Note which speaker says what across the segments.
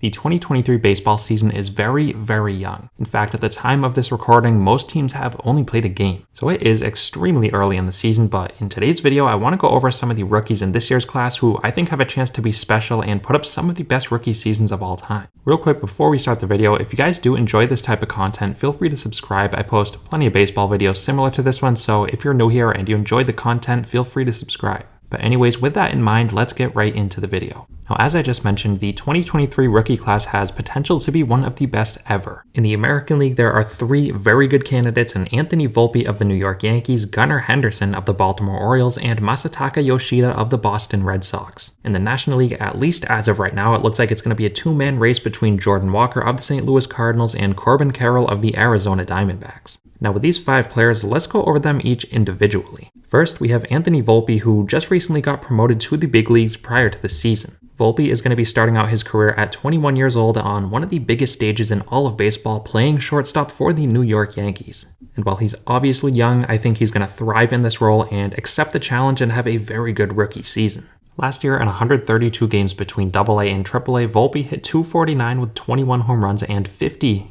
Speaker 1: The 2023 baseball season is very, very young. In fact, at the time of this recording, most teams have only played a game. So it is extremely early in the season, but in today's video, I want to go over some of the rookies in this year's class who I think have a chance to be special and put up some of the best rookie seasons of all time. Real quick, before we start the video, if you guys do enjoy this type of content, feel free to subscribe. I post plenty of baseball videos similar to this one, so if you're new here and you enjoyed the content, feel free to subscribe. But anyways, with that in mind, let's get right into the video. Now, as I just mentioned, the 2023 rookie class has potential to be one of the best ever. In the American League, there are three very good candidates in Anthony Volpe of the New York Yankees, Gunnar Henderson of the Baltimore Orioles, and Masataka Yoshida of the Boston Red Sox. In the National League, at least as of right now, it looks like it's going to be a two-man race between Jordan Walker of the St. Louis Cardinals and Corbin Carroll of the Arizona Diamondbacks. Now with these five players, let's go over them each individually. First, we have Anthony Volpe, who just recently got promoted to the big leagues prior to the season. Volpe is going to be starting out his career at 21 years old on one of the biggest stages in all of baseball, playing shortstop for the New York Yankees. And while he's obviously young, I think he's going to thrive in this role and accept the challenge and have a very good rookie season. Last year, in 132 games between AA and AAA, Volpe hit .249 with 21 home runs and 50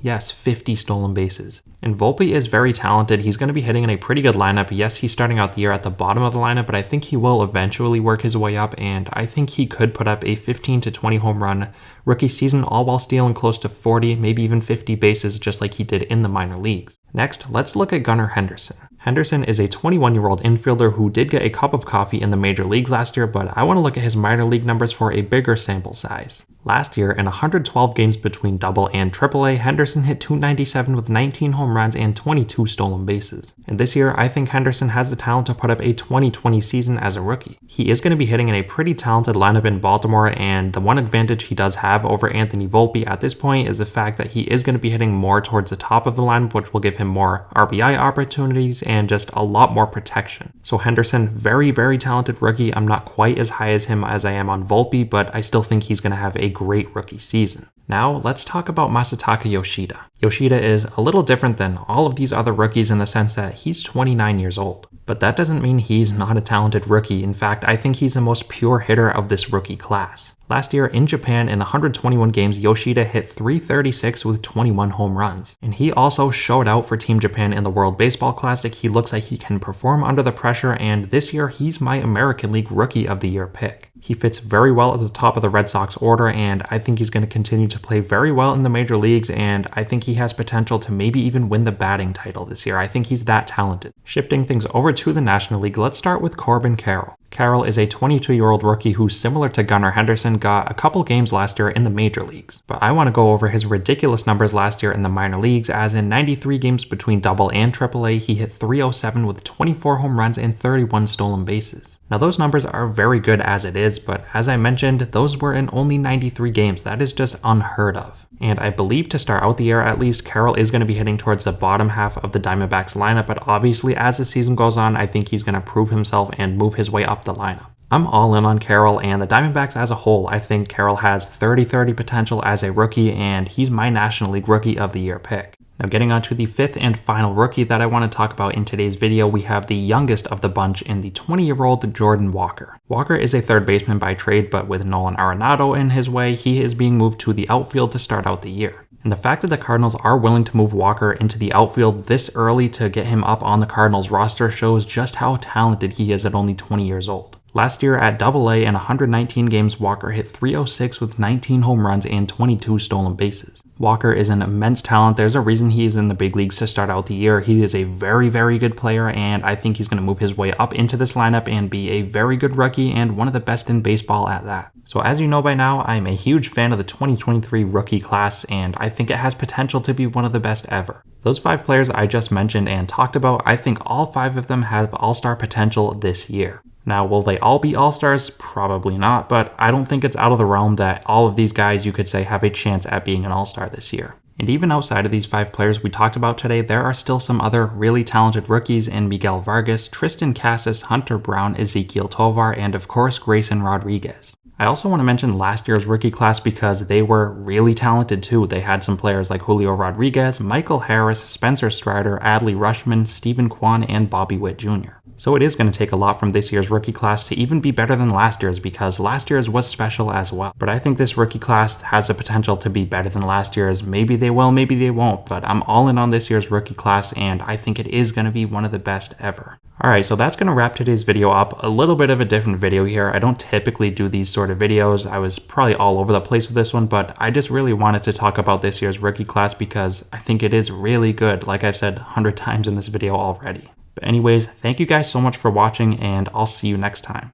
Speaker 1: stolen bases. And Volpe is very talented. He's going to be hitting in a pretty good lineup. Yes, he's starting out the year at the bottom of the lineup, but I think he will eventually work his way up, and I think he could put up a 15 to 20 home run rookie season, all while stealing close to 40, maybe even 50 bases, just like he did in the minor leagues. Next, let's look at Gunnar Henderson. Henderson is a 21-year-old infielder who did get a cup of coffee in the major leagues last year, but I want to look at his minor league numbers for a bigger sample size. Last year, in 112 games between AA and AAA, Henderson hit .297 with 19 home runs and 22 stolen bases. And this year, I think Henderson has the talent to put up a 2020 season as a rookie. He is going to be hitting in a pretty talented lineup in Baltimore, and the one advantage he does have over Anthony Volpe at this point is the fact that he is going to be hitting more towards the top of the lineup, which will give him more RBI opportunities and just a lot more protection. So Henderson, very, very talented rookie. I'm not quite as high as him as I am on Volpe, but I still think he's going to have a great rookie season. Now, let's talk about Masataka Yoshida. Yoshida is a little different than all of these other rookies in the sense that he's 29 years old. But that doesn't mean he's not a talented rookie. In fact, I think he's the most pure hitter of this rookie class. Last year in Japan, in 121 games, Yoshida hit .336 with 21 home runs. And he also showed out for Team Japan in the World Baseball Classic. He looks like he can perform under the pressure, and this year he's my American League Rookie of the Year pick. He fits very well at the top of the Red Sox order, and I think he's going to continue to play very well in the major leagues, and I think he has potential to maybe even win the batting title this year. I think he's that talented. Shifting things over to the National League, let's start with Corbin Carroll. Carroll is a 22-year-old rookie who, similar to Gunnar Henderson, got a couple games last year in the major leagues. But I want to go over his ridiculous numbers last year in the minor leagues, as in 93 games between AA and AAA, he hit .307 with 24 home runs and 31 stolen bases. Now those numbers are very good as it is, but as I mentioned, those were in only 93 games. That is just unheard of. And I believe to start out the year at least, Carroll is going to be hitting towards the bottom half of the Diamondbacks lineup, but obviously as the season goes on, I think he's going to prove himself and move his way up the lineup. I'm all in on Carroll and the Diamondbacks as a whole. I think Carroll has 30-30 potential as a rookie, and he's my National League Rookie of the Year pick. Now getting on to the fifth and final rookie that I want to talk about in today's video, we have the youngest of the bunch in the 20-year-old Jordan Walker. Walker is a third baseman by trade, but with Nolan Arenado in his way, he is being moved to the outfield to start out the year. And the fact that the Cardinals are willing to move Walker into the outfield this early to get him up on the Cardinals roster shows just how talented he is at only 20 years old. Last year at AA in 119 games, Walker hit .306 with 19 home runs and 22 stolen bases. Walker is an immense talent. There's a reason he's in the big leagues to start out the year. He is a very, very good player, and I think he's going to move his way up into this lineup and be a very good rookie and one of the best in baseball at that. So as you know by now, I'm a huge fan of the 2023 rookie class, and I think it has potential to be one of the best ever. Those five players I just mentioned and talked about, I think all five of them have all-star potential this year. Now, will they all be all-stars? Probably not, but I don't think it's out of the realm that all of these guys, you could say, have a chance at being an all-star this year. And even outside of these five players we talked about today, there are still some other really talented rookies in Miguel Vargas, Tristan Casas, Hunter Brown, Ezequiel Tovar, and of course Grayson Rodriguez. I also want to mention last year's rookie class because they were really talented too. They had some players like Julio Rodriguez, Michael Harris, Spencer Strider, Adley Rutschman, Stephen Kwan, and Bobby Witt Jr. So it is going to take a lot from this year's rookie class to even be better than last year's, because last year's was special as well. But I think this rookie class has the potential to be better than last year's. Maybe they will, maybe they won't, but I'm all in on this year's rookie class, and I think it is going to be one of the best ever. Alright, so that's going to wrap today's video up. A little bit of a different video here. I don't typically do these sort of videos. I was probably all over the place with this one, but I just really wanted to talk about this year's rookie class because I think it is really good, like I've said 100 times in this video already. But anyways, thank you guys so much for watching, and I'll see you next time.